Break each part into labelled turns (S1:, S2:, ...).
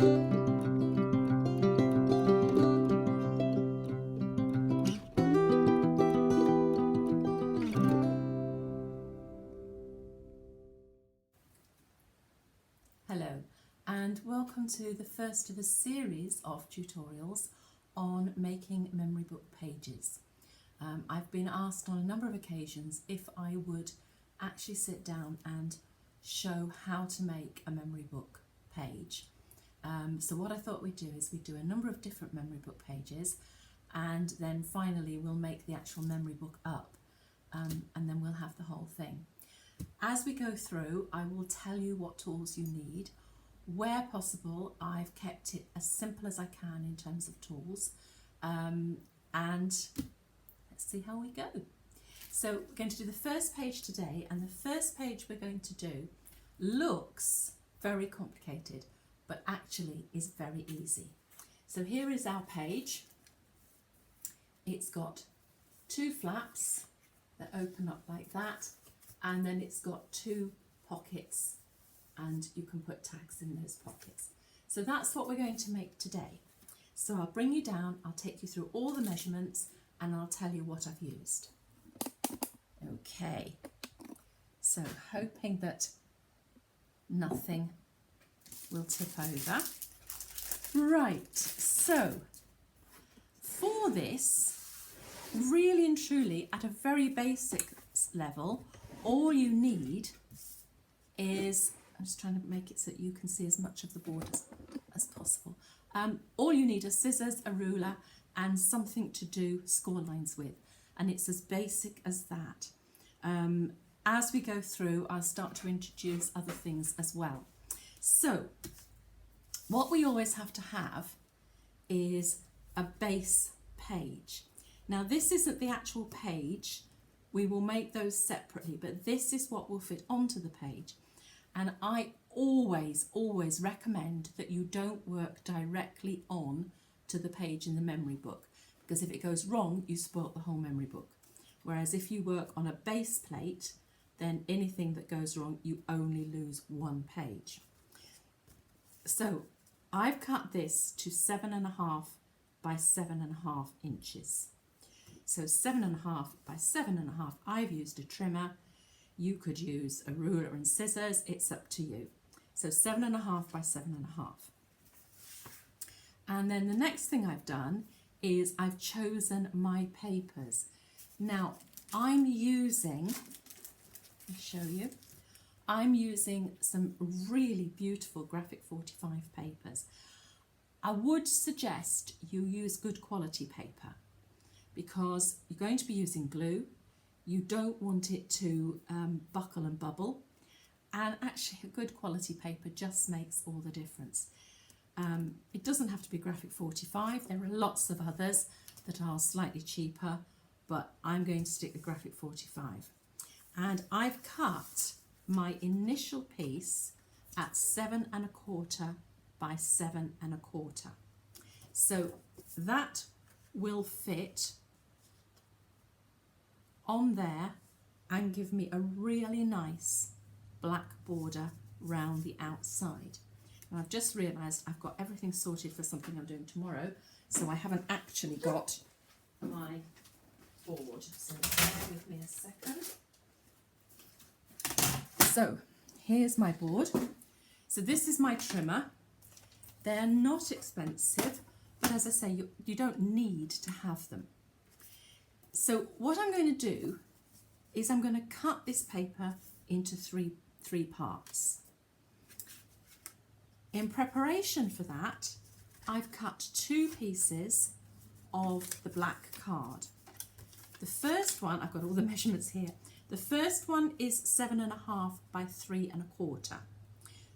S1: Hello and welcome to the first of a series of tutorials on making memory book pages. I've been asked on a number of occasions if I would actually sit down and show how to make a memory book page. So what I thought we'd do is we'd do a number of different memory book pages, and then finally we'll make the actual memory book up, and then we'll have the whole thing. As we go through, I will tell you what tools you need. Where possible, I've kept it as simple as I can in terms of tools, and let's see how we go. So we're going to do the first page today, and the first page we're going to do looks very complicated, but actually is very easy. So here is our page. It's got two flaps that open up like that, and then it's got two pockets, and you can put tags in those pockets. So that's what we're going to make today. So I'll bring you down, I'll take you through all the measurements, and I'll tell you what I've used. Okay, so hoping that nothing will tip over. Right, so for this, really and truly, at a very basic level, all you need is, I'm just trying to make it so that you can see as much of the board as possible. All you need are scissors, a ruler, and something to do score lines with. And it's as basic as that. As we go through, I'll start to introduce other things as well. So, what we always have to have is a base page. Now, this isn't the actual page. We will make those separately, but this is what will fit onto the page. And I always recommend that you don't work directly on to the page in the memory book, because if it goes wrong, you spoil the whole memory book. Whereas if you work on a base plate, then anything that goes wrong, you only lose one page. So I've cut this to 7.5 by 7.5 inches. So 7.5 by 7.5, I've used a trimmer. You could use a ruler and scissors, it's up to you. So 7.5 by 7.5. And then the next thing I've done is I've chosen my papers. Now I'm using, I'll show you, I'm using some really beautiful graphic 45 papers. I would suggest you use good quality paper, because you're going to be using glue. You don't want it to buckle and bubble, and actually a good quality paper just makes all the difference. It doesn't have to be graphic 45, there are lots of others that are slightly cheaper, but I'm going to stick with graphic 45. And I've cut my initial piece at 7.25 by 7.25. So that will fit on there and give me a really nice black border round the outside. And I've just realised I've got everything sorted for something I'm doing tomorrow, so I haven't actually got my board. So bear with me a second. So here's my board. So this is my trimmer. They're not expensive, but as I say, you don't need to have them. So what I'm going to do is I'm going to cut this paper into three parts. In preparation for that, I've cut two pieces of the black card. The first one, I've got all the measurements here. The first one is 7.5 by 3.25.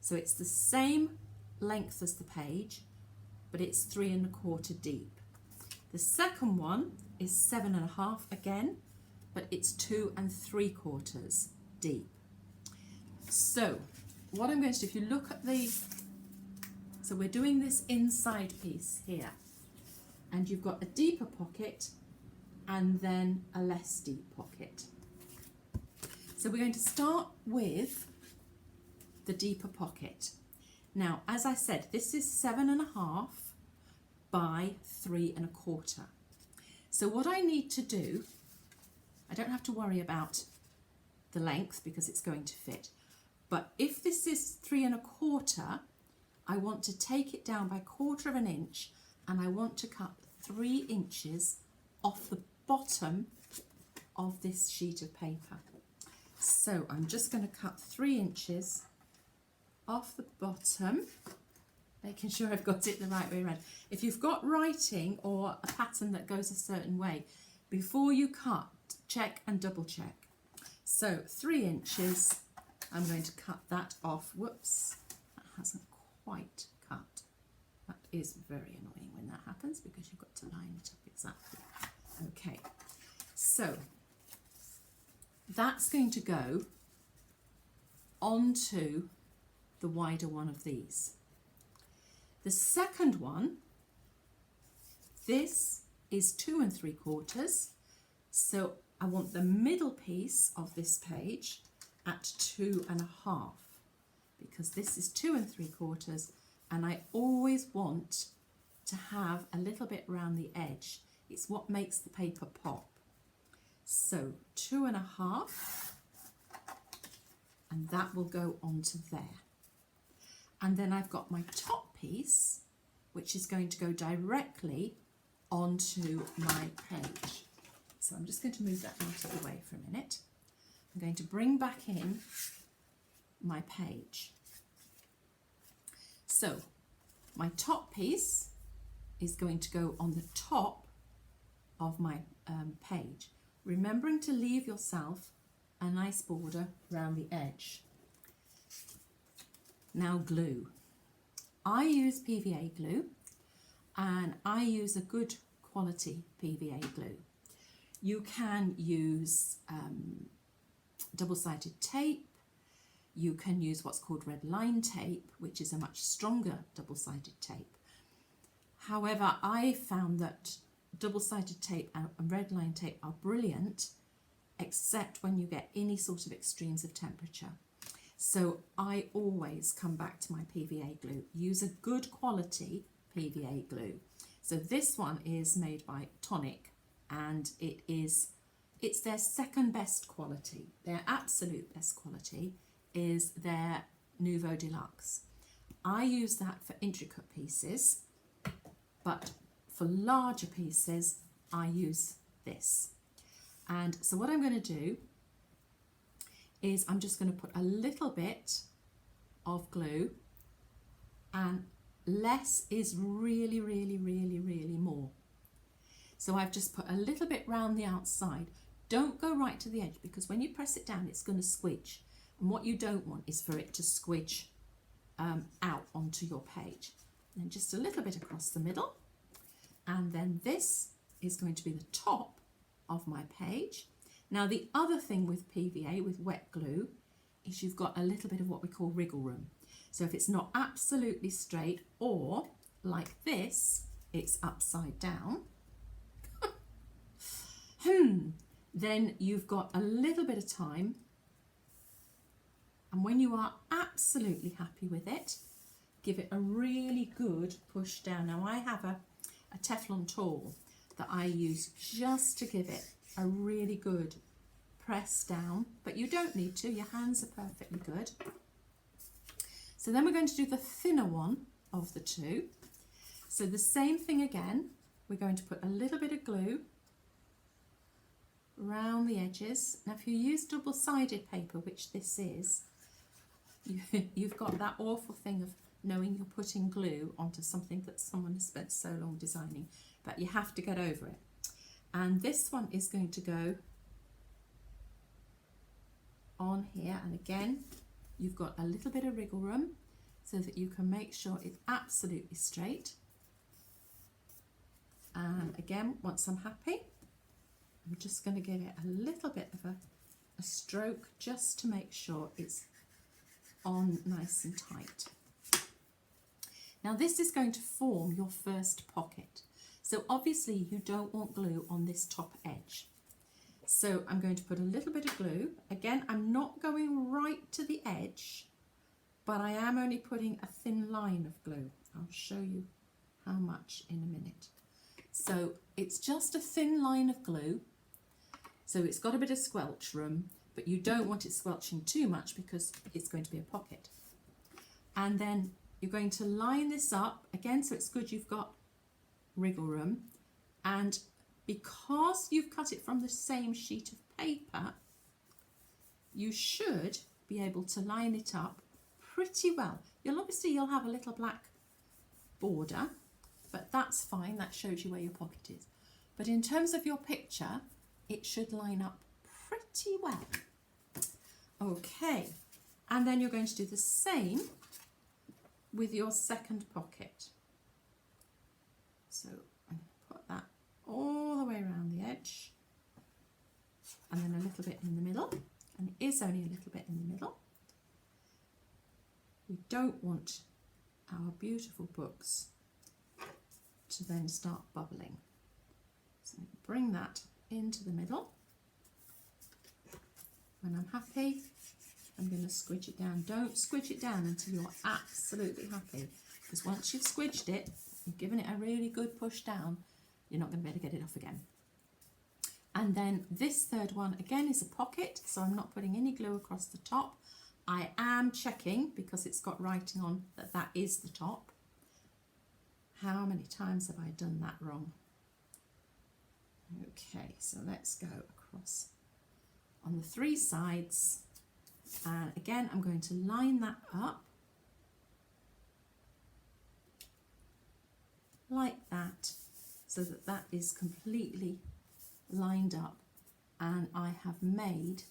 S1: So it's the same length as the page, but it's 3.25 deep. The second one is 7.5 again, but it's 2 3/4 deep. So what I'm going to do, if you look at the, so we're doing this inside piece here, and you've got a deeper pocket and then a less deep pocket. So we're going to start with the deeper pocket. Now, as I said, this is 7.5 by 3.25. So what I need to do, I don't have to worry about the length because it's going to fit. But if this is 3.25, I want to take it down by 1/4 inch, and I want to cut 3 inches off the bottom of this sheet of paper. So I'm just going to cut 3 inches off the bottom, making sure I've got it the right way around. If you've got writing or a pattern that goes a certain way, before you cut, check and double check. So 3 inches, I'm going to cut that off. Whoops, that hasn't quite cut. That is very annoying when that happens because you've got to line it up exactly. Okay, so that's going to go onto the wider one of these. The second one, this is 2 3/4, so I want the middle piece of this page at 2.5 because this is 2 3/4, and I always want to have a little bit around the edge. It's what makes the paper pop. So 2.5, and that will go onto there. And then I've got my top piece, which is going to go directly onto my page. So I'm just going to move that out of the way for a minute. I'm going to bring back in my page. So my top piece is going to go on the top of my page, remembering to leave yourself a nice border around the edge. Now glue. I use PVA glue, and I use a good quality PVA glue. You can use double-sided tape. You can use what's called red line tape, which is a much stronger double-sided tape. However, I found that double-sided tape and red line tape are brilliant, except when you get any sort of extremes of temperature. So I always come back to my PVA glue. Use a good quality PVA glue. So this one is made by Tonic, and it's their second best quality. Their absolute best quality is their Nouveau Deluxe. I use that for intricate pieces, but for larger pieces I use this. And so what I'm going to do is I'm just going to put a little bit of glue, and less is really, really, really, really more. So I've just put a little bit round the outside. Don't go right to the edge, because when you press it down it's going to squidge, and what you don't want is for it to squidge out onto your page. And just a little bit across the middle, and then this is going to be the top of my page. Now the other thing with PVA, with wet glue, is you've got a little bit of what we call wriggle room. So if it's not absolutely straight, or like this, it's upside down, then you've got a little bit of time, and when you are absolutely happy with it, give it a really good push down. Now I have a Teflon tool that I use just to give it a really good press down, but you don't need to, your hands are perfectly good. So then we're going to do the thinner one of the two. So the same thing again, we're going to put a little bit of glue around the edges. Now if you use double-sided paper, which this is, you've got that awful thing of knowing you're putting glue onto something that someone has spent so long designing, but you have to get over it. And this one is going to go on here, and again you've got a little bit of wriggle room so that you can make sure it's absolutely straight. And again, once I'm happy, I'm just going to give it a little bit of a stroke just to make sure it's on nice and tight. Now this is going to form your first pocket. So obviously you don't want glue on this top edge. So I'm going to put a little bit of glue. Again, I'm not going right to the edge. but I am only putting a thin line of glue. I'll show you how much in a minute. So it's just a thin line of glue. So it's got a bit of squelch room, but you don't want it squelching too much because it's going to be a pocket. And then you're going to line this up again, so it's good you've got wriggle room. And because you've cut it from the same sheet of paper, you should be able to line it up pretty well. You'll have a little black border, but that's fine. That shows you where your pocket is. But in terms of your picture, it should line up pretty well. Okay, and then you're going to do the same with your second pocket. So I'm going to put that all the way around the edge, and then a little bit in the middle, and it is only a little bit in the middle. We don't want our beautiful books to then start bubbling. So bring that into the middle. When I'm happy, I'm going to squidge it down. Don't squidge it down until you're absolutely happy, because once you've squidged it, you've given it a really good push down, you're not going to be able to get it off again. And then this third one again is a pocket, so I'm not putting any glue across the top. I am checking, because it's got writing on, that that is the top. How many times have I done that wrong? Okay, so let's go across on the three sides, and again I'm going to line that up like that, so that that is completely lined up, and I have made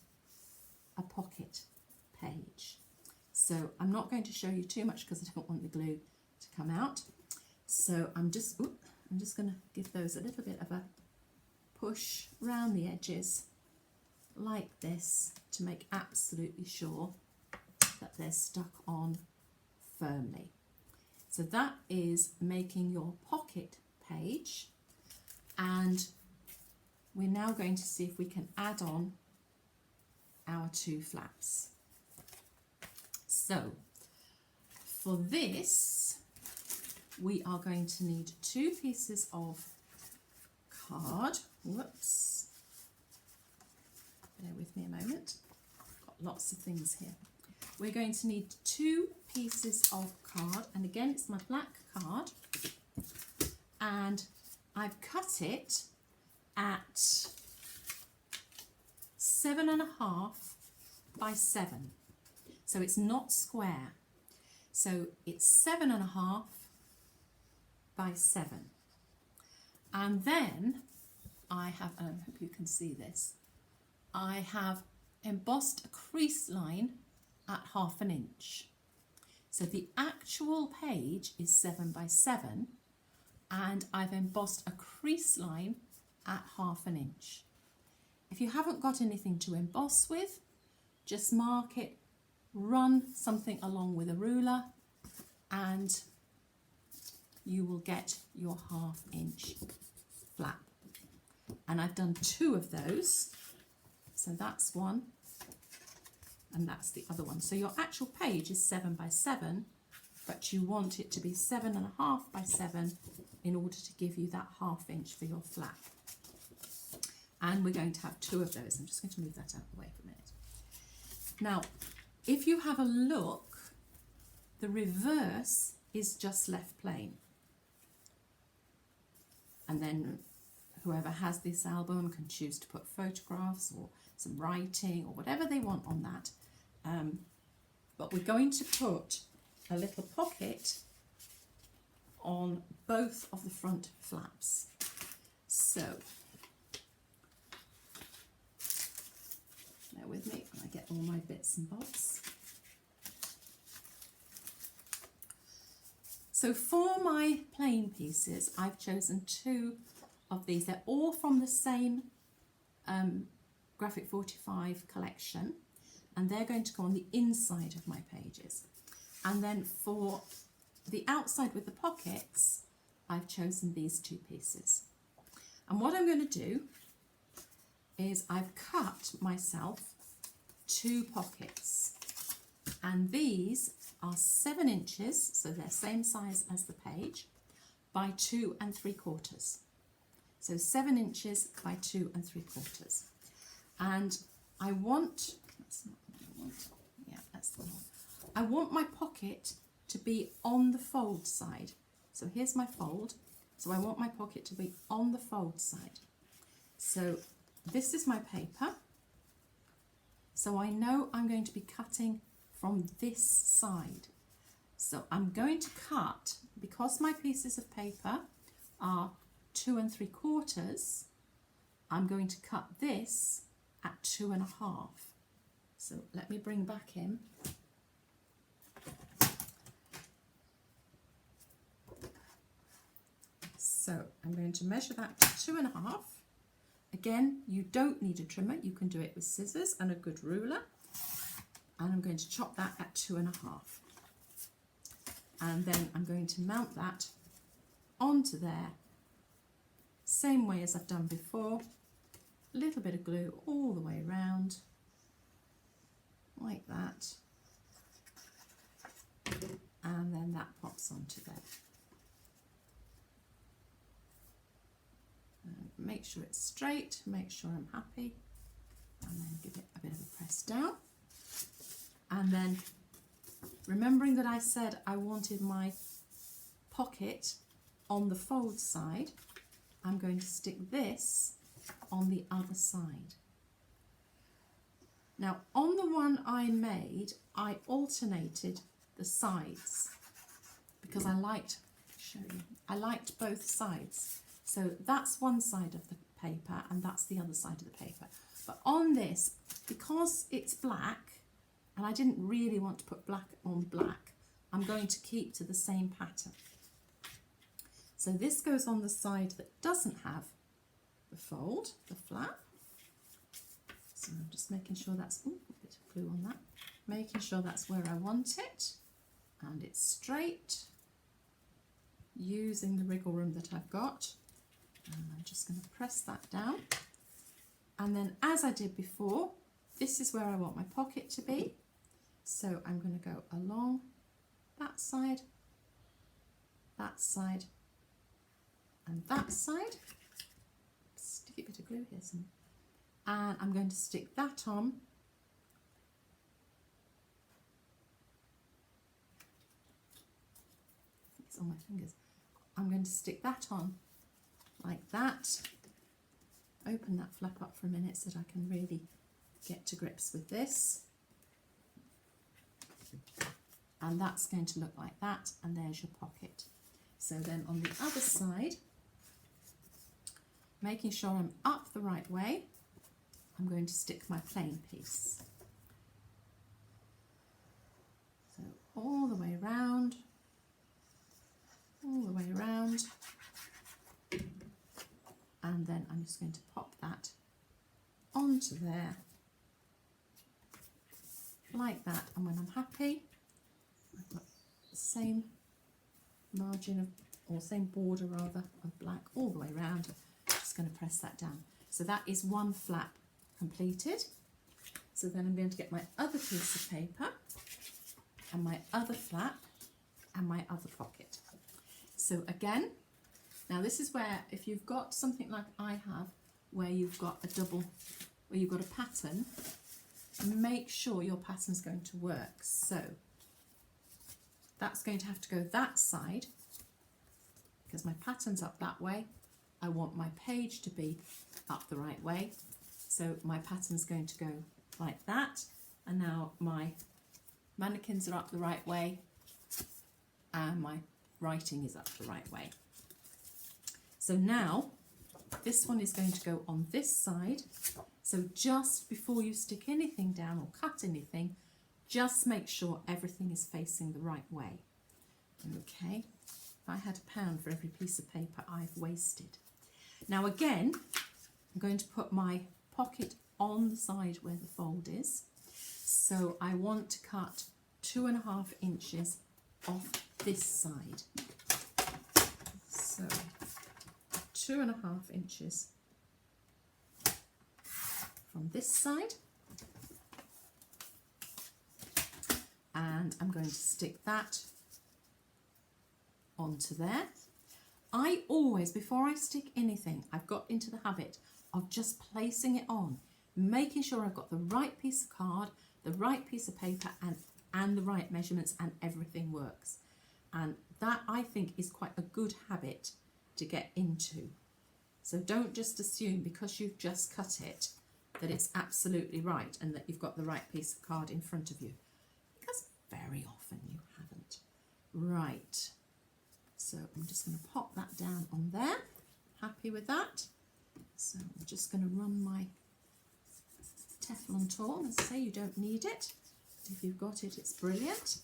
S1: a pocket page. So I'm not going to show you too much because I don't want the glue to come out. So I'm just going to give those a little bit of a push round the edges like this to make absolutely sure that they're stuck on firmly. So that is making your pocket page, and we're now going to see if we can add on our two flaps. So for this, we are going to need 2 pieces of card. Whoops. Bear with me a moment. Got lots of things here. We're going to need 2 pieces of card, and again it's my black card, and I've cut it at 7.5 by 7. So it's not square. So it's 7.5 by 7. And then I have, and I hope you can see this, I have embossed a crease line at 1/2 inch. So the actual page is 7 by 7, and I've embossed a crease line at 1/2 inch. If you haven't got anything to emboss with, just mark it, run something along with a ruler, and you will get your 1/2 inch flap. And I've done 2 of those. So that's one, and that's the other one. So your actual page is 7 by 7, but you want it to be 7.5 by 7 in order to give you that 1/2 inch for your flap. And we're going to have 2 of those. I'm just going to move that out of the way for a minute. Now, if you have a look, the reverse is just left plain. And then whoever has this album can choose to put photographs or some writing or whatever they want on that. But we're going to put a little pocket on both of the front flaps. So, bear with me when I get all my bits and bobs. So for my plain pieces, I've chosen 2 of these. They're all from the same Graphic 45 collection, and they're going to go on the inside of my pages. And then for the outside with the pockets, I've chosen these 2 pieces. And what I'm going to do is I've cut myself 2 pockets, and these are 7 inches, so they're same size as the page, by 2 3/4. So 7 inches by 2 3/4. And I want, that's not what I want, yeah, that's the one. I want my pocket to be on the fold side. So here's my fold. So I want my pocket to be on the fold side. So this is my paper. So I know I'm going to be cutting from this side. So I'm going to cut, because my pieces of paper are 2 3/4, I'm going to cut this at 2 1/2. So let me bring back in. So I'm going to measure that to 2 1/2. Again, you don't need a trimmer, you can do it with scissors and a good ruler. And I'm going to chop that at 2 1/2. And then I'm going to mount that onto there, same way as I've done before. A little bit of glue all the way around, like that. And then that pops onto there. And make sure it's straight, make sure I'm happy, and then give it a bit of a press down. And then, remembering that I said I wanted my pocket on the fold side, I'm going to stick this on the other side. Now, on the one I made, I alternated the sides because I liked both sides. So that's one side of the paper and that's the other side of the paper. But on this, because it's black, and I didn't really want to put black on black, I'm going to keep to the same pattern. So this goes on the side that doesn't have the fold, the flap. So I'm just making sure that's, ooh, a bit of glue on that, making sure that's where I want it, and it's straight, using the wriggle room that I've got. And I'm just going to press that down. And then, as I did before, this is where I want my pocket to be. So I'm going to go along that side, and that side. Sticky bit of glue here somewhere. And I'm going to stick that on. It's on my fingers. I'm going to stick that on like that. Open that flap up for a minute so that I can really get to grips with this. And that's going to look like that, and there's your pocket. So then on the other side, making sure I'm up the right way, I'm going to stick my plain piece. So all the way around, all the way around. And then I'm just going to pop that onto there, like that. And when I'm happy, I've got the same margin of, or same border rather, of black all the way around. I'm just going to press that down. So that is one flap completed. So then I'm going to get my other piece of paper and my other flap and my other pocket. So again, now this is where, if you've got something like I have, where you've got a double, where you've got a pattern, make sure your pattern's going to work. So that's going to have to go that side, because my pattern's up that way. I want my page to be up the right way. So my pattern's going to go like that. And now my mannequins are up the right way, and my writing is up the right way. So now this one is going to go on this side. So just before you stick anything down or cut anything, just make sure everything is facing the right way. Okay, if I had £1 for every piece of paper I've wasted. Now again, I'm going to put my pocket on the side where the fold is. So I want to cut 2.5 inches off this side. So 2.5 inches from this side. and I'm going to stick that onto there. I always, before I stick anything, I've got into the habit of just placing it on, making sure I've got the right piece of card, the right piece of paper, and the right measurements, and everything works. And that, I think, is quite a good habit to get into. So don't just assume because you've just cut it that it's absolutely right and that you've got the right piece of card in front of you, because very often you haven't. Right, so I'm just going to pop that down on there. Happy with that? So I'm just going to run my Teflon tool. As I say, you don't need it. If you've got it, it's brilliant.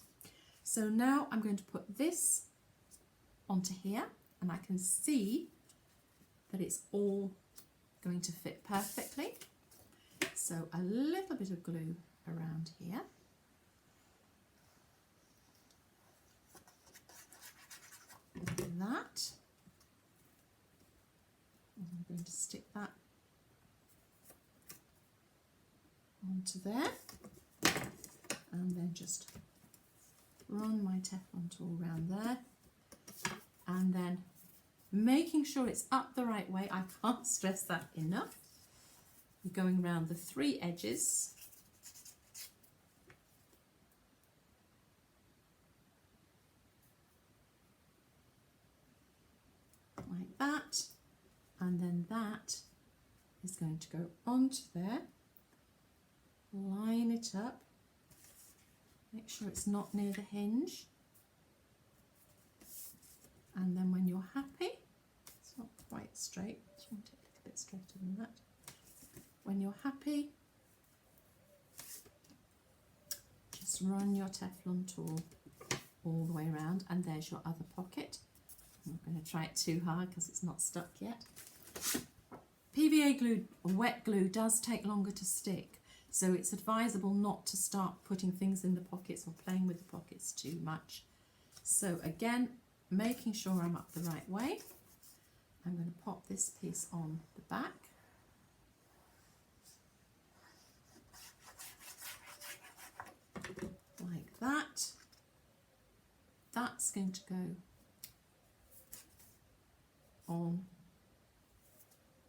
S1: So now I'm going to put this onto here, and I can see that it's all going to fit perfectly. So a little bit of glue around here. Like that. And I'm going to stick that onto there, and then just run my Teflon tool around there, and then making sure it's up the right way. I can't stress that enough. You're going around the 3 edges. Like that. And then that is going to go onto there. Line it up. Make sure it's not near the hinge. And then when you're happy, it's not quite straight, you want it a little bit straighter than that. When you're happy, just run your Teflon tool all the way around, and there's your other pocket. I'm not going to try it too hard because it's not stuck yet. PVA glue, or wet glue, does take longer to stick, so it's advisable not to start putting things in the pockets or playing with the pockets too much. So again, making sure I'm up the right way, I'm going to pop this piece on the back. Like that. That's going to go on.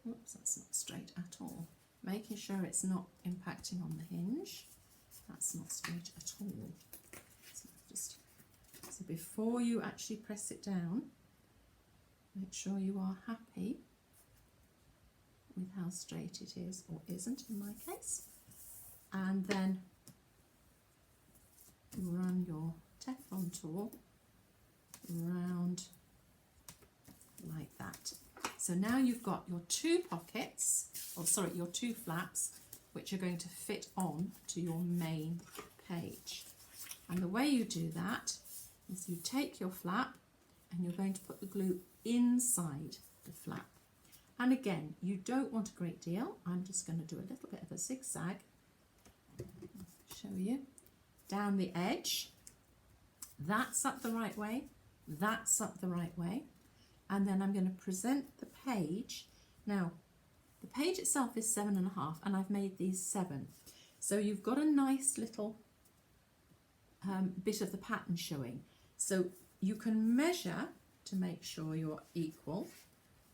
S1: Oops, that's not straight at all. Making sure it's not impacting on the hinge. That's not straight at all. So before you actually press it down, make sure you are happy with how straight it is, or isn't in my case. And then run your Teflon tool round like that. So now you've got your 2 pockets, or sorry, your 2 flaps, which are going to fit on to your main page. And the way you do that is you take your flap and you're going to put the glue inside the flap. And again, you don't want a great deal. I'm just going to do a little bit of a zigzag. I'll show you. Down the edge. That's up the right way. That's up the right way. And then I'm going to present the page. Now, the page itself is 7.5, and I've made these 7. So you've got a nice little bit of the pattern showing. So you can measure to make sure you're equal,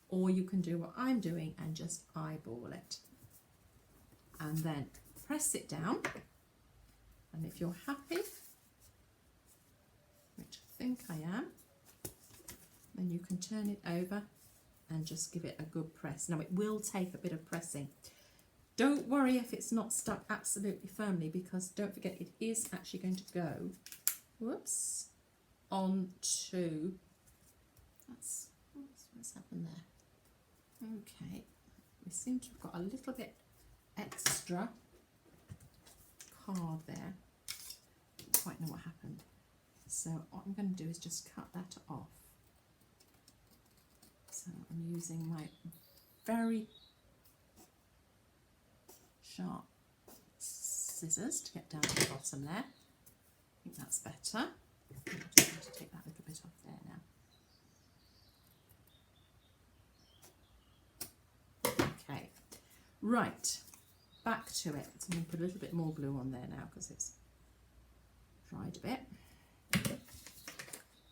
S1: or you can do what I'm doing and just eyeball it. And then press it down. And if you're happy, which I think I am, then you can turn it over and just give it a good press. Now, it will take a bit of pressing. Don't worry if it's not stuck absolutely firmly, because don't forget it is actually going to go, whoops, onto, what's happened there? Okay, we seem to have got a little bit extra card there. Don't quite know what happened. So what I'm going to do is just cut that off. So I'm using my very sharp scissors to get down to the bottom there. I think that's better. I'm just going to take that little bit off there now. Okay, right, back to it. So I'm going to put a little bit more glue on there now because it's dried a bit.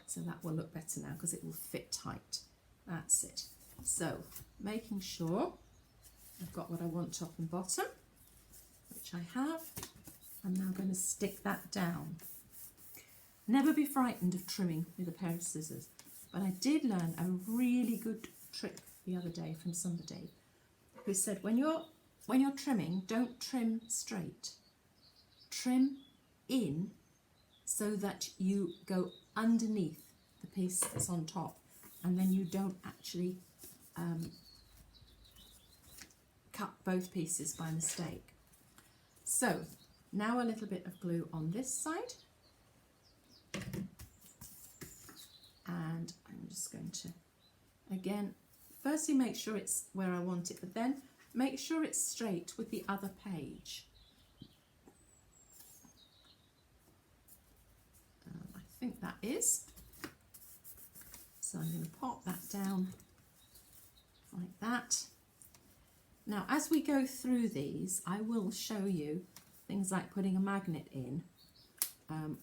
S1: So that will look better now because it will fit tight. That's it. So making sure I've got what I want top and bottom, which I have. I'm now going to stick that down. Never be frightened of trimming with a pair of scissors, but I did learn a really good trick the other day from somebody who said when you're trimming, don't trim straight. Trim in so that you go underneath the piece that's on top, and then you don't actually cut both pieces by mistake. So now a little bit of glue on this side, and I'm just going to, again, firstly make sure it's where I want it, but then make sure it's straight with the other page. I think that is. So I'm going to pop that down like that. Now, as we go through these, I will show you things like putting a magnet in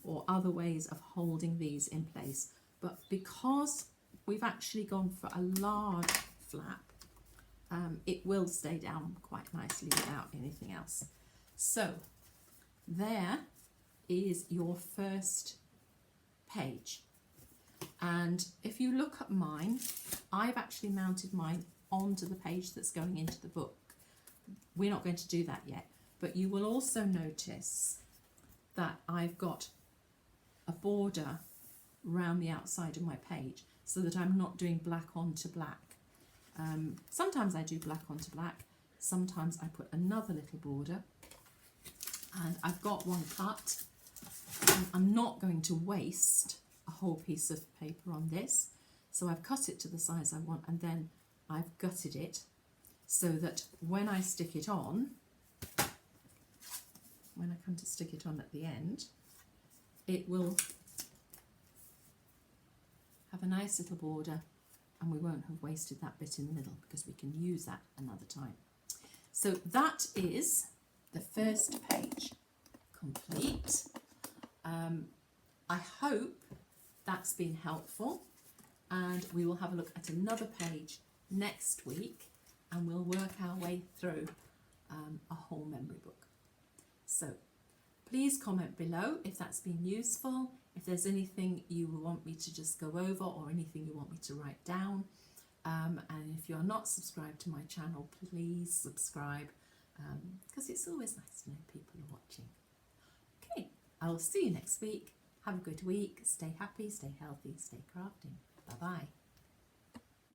S1: or other ways of holding these in place. But because we've actually gone for a large flap, it will stay down quite nicely without anything else. So there is your first page. And if you look at mine, I've actually mounted mine onto the page that's going into the book. We're not going to do that yet, but you will also notice that I've got a border around the outside of my page so that I'm not doing black onto black. Sometimes I do black onto black, sometimes I put another little border, and I've got one cut. I'm not going to waste a whole piece of paper on this, so I've cut it to the size I want, and then I've gutted it so that when I stick it on, when I come to stick it on at the end, it will have a nice little border, and we won't have wasted that bit in the middle because we can use that another time. So that is the first page complete. I hope that's been helpful, and we will have a look at another page next week, and we'll work our way through a whole memory book. So please comment below if that's been useful, if there's anything you want me to just go over or anything you want me to write down. And if you're not subscribed to my channel, please subscribe, because it's always nice to know people are watching. Okay, I'll see you next week. Have a good week. Stay happy, stay healthy, stay crafting. Bye-bye.